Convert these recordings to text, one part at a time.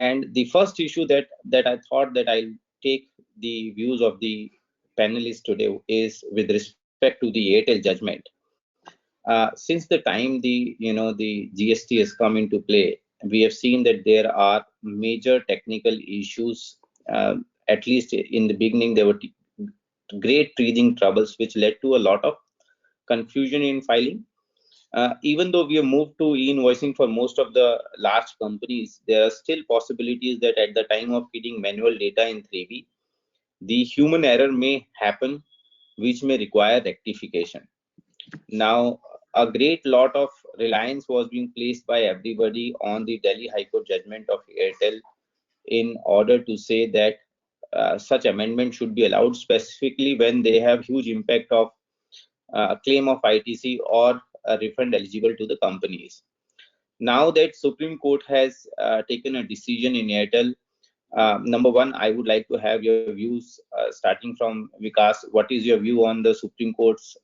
And the first issue that I thought that I'll take the views of the panelists today is with respect to the Airtel judgment. Since the time the GST has come into play, we have seen that there are major technical issues. At least in the beginning, there were great teething troubles, which led to a lot of confusion in filing. Even though we have moved to e-invoicing for most of the large companies, there are still possibilities that at the time of feeding manual data in 3B, the human error may happen, which may require rectification. Now, a great lot of reliance was being placed by everybody on the Delhi High Court judgment of Airtel in order to say that such amendment should be allowed, specifically when they have huge impact of claim of ITC or a refund eligible to the companies. Now that Supreme Court has taken a decision in Airtel, number one, I would like to have your views, starting from Vikas. What is your view on the Supreme Court's,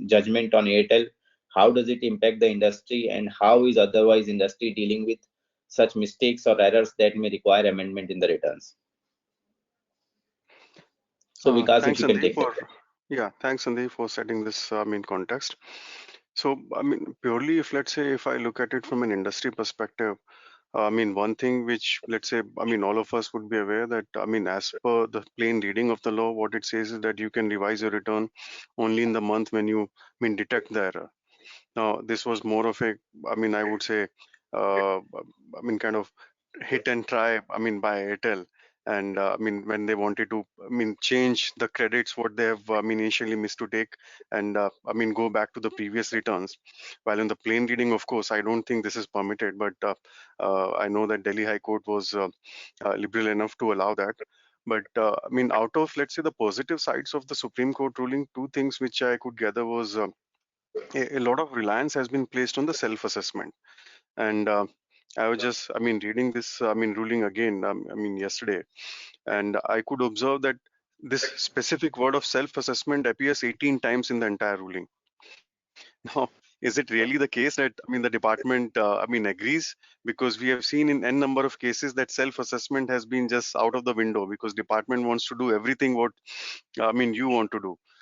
judgment on Airtel? How does it impact the industry, and how is otherwise industry dealing with such mistakes or errors that may require amendment in the returns? So, Vikas, if Thanks, you can Sandeep, take that. thanks, Sandeep, for setting this context. So, purely if let's say if I look at it from an industry perspective, one thing which, let's say, all of us would be aware that, as per the plain reading of the law, what it says is that you can revise your return only in the month when you, detect the error. Now, this was more of a, I would say, kind of hit and try, by Airtel. And when they wanted to, change the credits, what they have, initially missed to take, and go back to the previous returns. While in the plain reading, of course, I don't think this is permitted, but I know that Delhi High Court was liberal enough to allow that. But out of, let's say, the positive sides of the Supreme Court ruling, two things which I could gather was a lot of reliance has been placed on the self-assessment. And I was just, reading this, ruling again, yesterday, and I could observe that this specific word of self-assessment appears 18 times in the entire ruling. Now, is it really the case that, the department, agrees? Because we have seen in n number of cases that self-assessment has been just out of the window because department wants to do everything what, you want to do.